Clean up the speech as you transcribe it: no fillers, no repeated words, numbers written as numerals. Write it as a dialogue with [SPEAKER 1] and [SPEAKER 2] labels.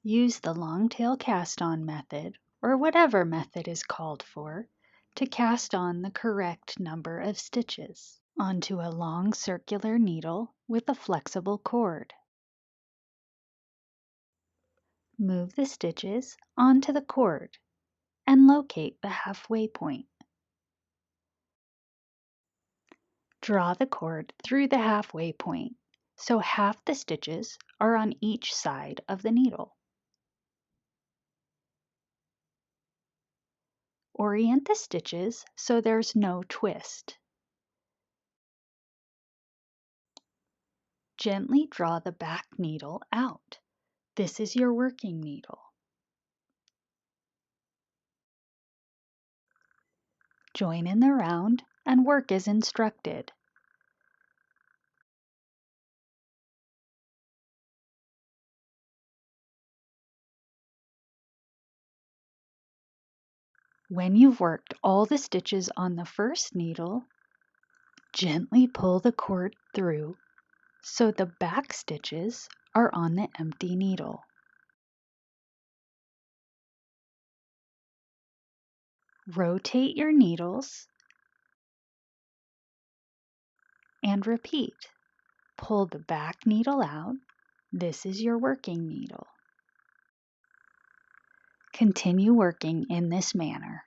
[SPEAKER 1] Use the long tail cast-on method, or whatever method is called for, to cast on the correct number of stitches onto a long circular needle with a flexible cord. Move the stitches onto the cord and locate the halfway point. Draw the cord through the halfway point so half the stitches are on each side of the needle. Orient the stitches so there's no twist. Gently draw the back needle out. This is your working needle. Join in the round and work as instructed. When you've worked all the stitches on the first needle, gently pull the cord through so the back stitches are on the empty needle. Rotate your needles and repeat. Pull the back needle out. This is your working needle. Continue working in this manner.